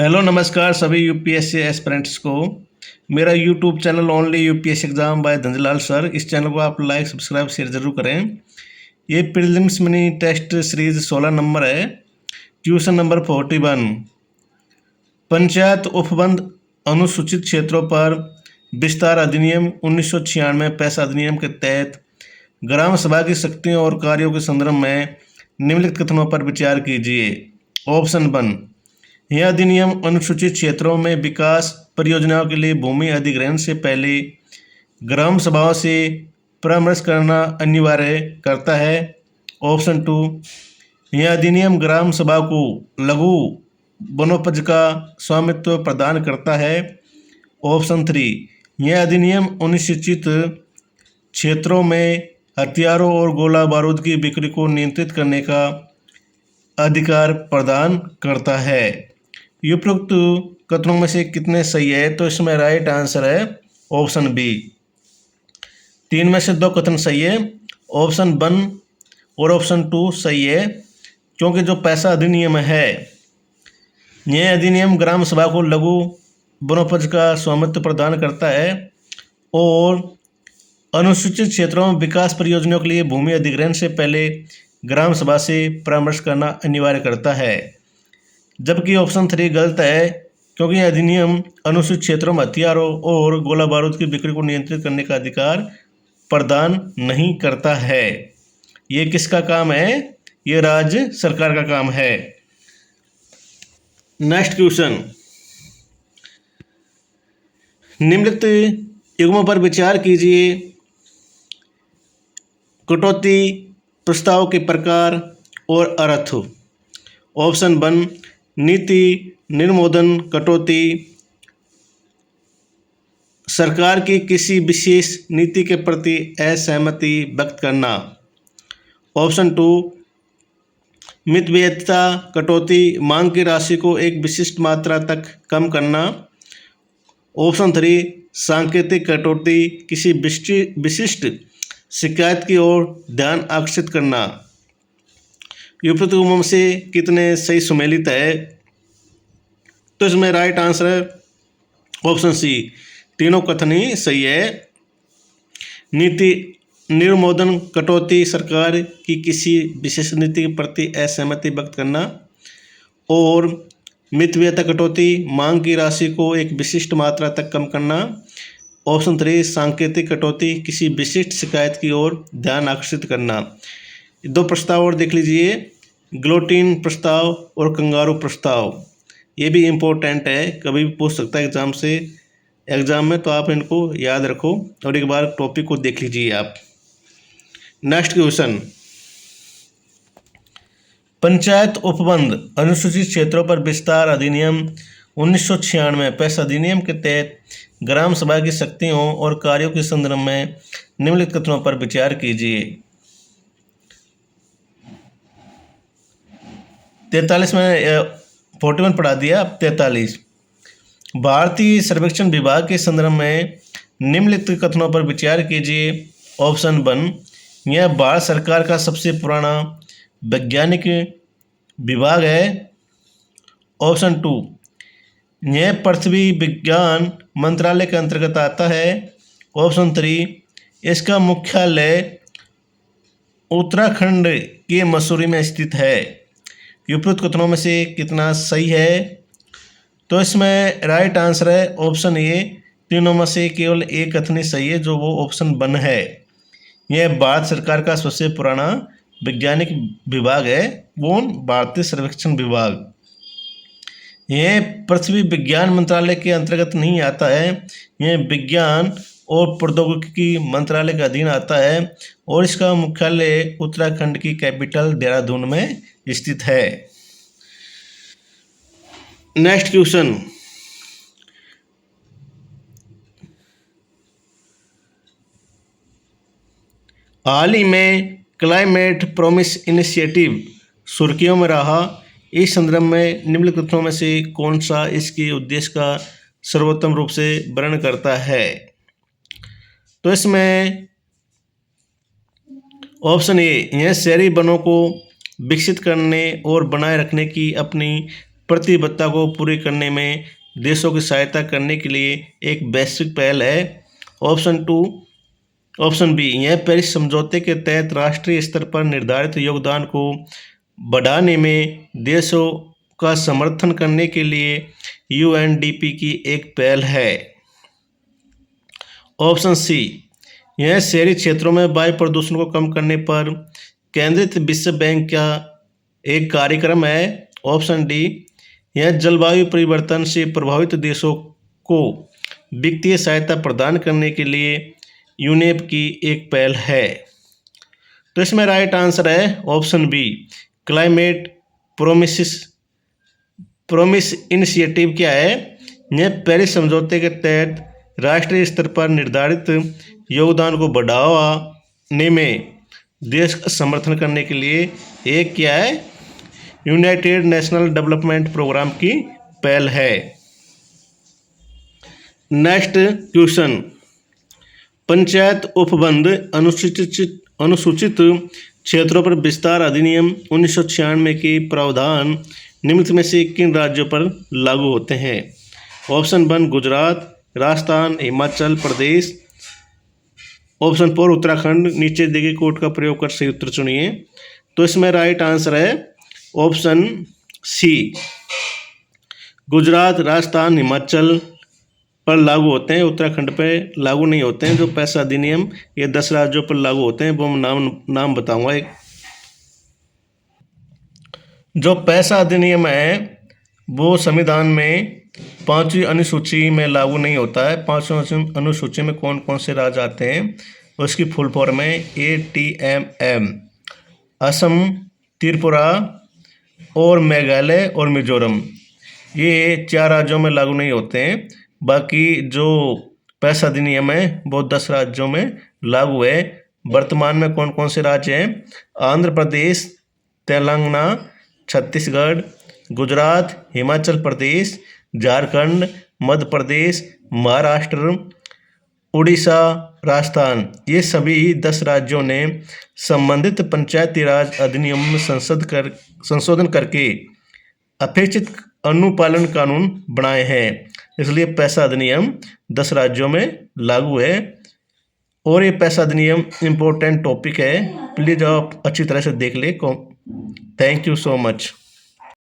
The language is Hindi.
हेलो नमस्कार सभी यूपीएससी एस्पिरेंट्स को। मेरा YouTube channel only UPSC exam by Dhanjlal sir, इस चैनल को आप लाइक सब्सक्राइब शेयर ज़रूर करें। ये prelims mini test series 16 number है। क्वेश्चन नंबर 41, पंचायत उपबंध अनुसूचित क्षेत्रों पर विस्तार अधिनियम 1996 पैसा अधिनियम के तहत ग्राम सभा की शक्तियों और कार्यों के संदर्भ में निम्नलिखित कथनों पर विचार कीजिए। ऑप्शन 1, यह अधिनियम अनुसूचित क्षेत्रों में विकास परियोजनाओं के लिए भूमि अधिग्रहण से पहले ग्राम सभाओं से परामर्श करना अनिवार्य करता है। ऑप्शन 2, यह अधिनियम ग्राम सभा को लघु वनोपज का स्वामित्व प्रदान करता है। ऑप्शन 3, यह अधिनियम अनुसूचित क्षेत्रों में हथियारों और गोला बारूद की बिक्री को नियंत्रित करने का अधिकार प्रदान करता है। उपरोक्त कथनों में से कितने सही है? तो इसमें राइट आंसर है ऑप्शन बी। 3 में से 2 कथन सही है। ऑप्शन 1 और ऑप्शन 2 सही है, क्योंकि जो पैसा अधिनियम है, यह अधिनियम ग्राम सभा को लघु वनोपज का स्वामित्व प्रदान करता है और अनुसूचित क्षेत्रों में विकास परियोजनाओं के लिए भूमि अधिग्रहण से पहले ग्राम सभा से परामर्श करना अनिवार्य करता है। जबकि ऑप्शन 3 गलत है, क्योंकि यह अधिनियम अनुसूचित क्षेत्रों में हथियारों और गोला बारूद की बिक्री को नियंत्रित करने का अधिकार प्रदान नहीं करता है। ये किसका काम है? ये राज्य सरकार का काम है। नेक्स्ट क्वेश्चन, निम्नलिखित युग्मों पर विचार कीजिए। कटौती प्रस्ताव के प्रकार और अर्थ। ऑप्शन 1, नीति निर्मोदन कटौती, सरकार की किसी विशेष नीति के प्रति असहमति व्यक्त करना। ऑप्शन 2, मितव्ययिता कटौती, मांग की राशि को एक विशिष्ट मात्रा तक कम करना। ऑप्शन 3, सांकेतिक कटौती, किसी विशिष्ट शिकायत की ओर ध्यान आकर्षित करना। उपरोक्त युग्मों से कितने सही सुमेलित है? तो इसमें राइट आंसर है ऑप्शन सी, तीनों कथन ही सही है। नीति निर्मोदन कटौती, सरकार की किसी विशेष नीति के प्रति असहमति व्यक्त करना, और मितव्ययिता कटौती, मांग की राशि को एक विशिष्ट मात्रा तक कम करना। ऑप्शन 3, सांकेतिक कटौती, किसी विशिष्ट शिकायत की ओर ध्यान आकर्षित करना। 2 प्रस्ताव और देख लीजिए, गिलोटिन प्रस्ताव और कंगारू प्रस्ताव। ये भी इम्पोर्टेंट है, कभी भी पूछ सकता है एग्जाम में, तो आप इनको याद रखो और एक बार टॉपिक को देख लीजिए आप। नेक्स्ट क्वेश्चन, पंचायत उपबंध अनुसूचित क्षेत्रों पर विस्तार अधिनियम 1996 पैसा अधिनियम के तहत ग्राम सभा की शक्तियों और कार्यों के संदर्भ में निम्नलिखित कथनों पर विचार कीजिए। 43 में 41 पढ़ा दिया, अब 43, भारतीय सर्वेक्षण विभाग के संदर्भ में निम्नलिखित कथनों पर विचार कीजिए। ऑप्शन 1, यह भारत सरकार का सबसे पुराना वैज्ञानिक विभाग है। ऑप्शन 2, यह पृथ्वी विज्ञान मंत्रालय के अंतर्गत आता है। ऑप्शन 3, इसका मुख्यालय उत्तराखंड के मसूरी में स्थित है। उपरोक्त कथनों में से कितना सही है? तो इसमें राइट आंसर है ऑप्शन ए, तीनों में से केवल एक कथन ही सही है, जो वो ऑप्शन 1 है। यह भारत सरकार का सबसे पुराना वैज्ञानिक विभाग है। कौन? भारतीय सर्वेक्षण विभाग। यह पृथ्वी विज्ञान मंत्रालय के अंतर्गत नहीं आता है, यह विज्ञान और प्रौद्योगिकी मंत्रालय के अधीन आता है और इसका मुख्यालय उत्तराखंड की कैपिटल देहरादून में स्थित है। नेक्स्ट क्वेश्चन, हाल ही में क्लाइमेट प्रॉमिस इनिशिएटिव सुर्खियों में रहा। इस संदर्भ में निम्नलिखित कथनों में से कौन सा इसके उद्देश्य का सर्वोत्तम रूप से वर्णन करता है? तो इसमें ऑप्शन ए, यह शहरी वनों को विकसित करने और बनाए रखने की अपनी प्रतिबद्धता को पूरी करने में देशों की सहायता करने के लिए एक वैश्विक पहल है। ऑप्शन बी, यह पेरिस समझौते के तहत राष्ट्रीय स्तर पर निर्धारित योगदान को बढ़ाने में देशों का समर्थन करने के लिए यूएनडीपी की एक पहल है। ऑप्शन सी, यह शहरी क्षेत्रों में वायु प्रदूषण को कम करने पर केंद्रित विश्व बैंक का एक कार्यक्रम है। ऑप्शन डी, यह जलवायु परिवर्तन से प्रभावित देशों को वित्तीय सहायता प्रदान करने के लिए यूनेप की एक पहल है। तो इसमें राइट आंसर है option B, climate promise initiative क्या है? यह पेरिस समझौते के तहत राष्ट्रीय स्तर पर निर्धारित योगदान को बढ़ाने में देश का समर्थन करने के लिए एक क्या है, यूनाइटेड नेशनल डेवलपमेंट प्रोग्राम की पहल है। नेक्स्ट क्वेश्चन, पंचायत उपबंध अनुसूचित क्षेत्रों पर विस्तार अधिनियम 1996 के प्रावधान निम्नलिखित में से किन राज्यों पर लागू होते हैं? ऑप्शन 1 गुजरात, राजस्थान, हिमाचल प्रदेश। ऑप्शन 4 उत्तराखंड। नीचे दिए गए कोड का प्रयोग कर सही उत्तर चुनिए। तो इसमें राइट आंसर है ऑप्शन सी, गुजरात, राजस्थान, हिमाचल पर लागू होते हैं, उत्तराखंड पे लागू नहीं होते हैं। जो पैसा अधिनियम ये 10 राज्यों पर लागू होते हैं, वो नाम बताऊंगा। एक जो पैसा अधिनियम है वो संविधान में 5वीं अनुसूची में लागू नहीं होता है। 5वीं अनुसूची में कौन कौन से राज्य आते हैं उसकी फुल फॉर्म है ATMM, असम, त्रिपुरा और मेघालय और मिजोरम। ये 4 राज्यों में लागू नहीं होते हैं। बाकी जो पैसा अधिनियम है वो 10 राज्यों में लागू है। वर्तमान में कौन कौन से राज्य हैं? आंध्र प्रदेश, तेलंगाना, छत्तीसगढ़, गुजरात, हिमाचल प्रदेश, झारखंड, मध्य प्रदेश, महाराष्ट्र, उड़ीसा, राजस्थान। ये सभी 10 राज्यों ने संबंधित पंचायती राज अधिनियम में संशोधन करके अपेक्षित अनुपालन कानून बनाए हैं। इसलिए पैसा अधिनियम 10 राज्यों में लागू है। और ये पैसा अधिनियम इम्पोर्टेंट टॉपिक है, प्लीज़ आप अच्छी तरह से देख ले। Thank you so much.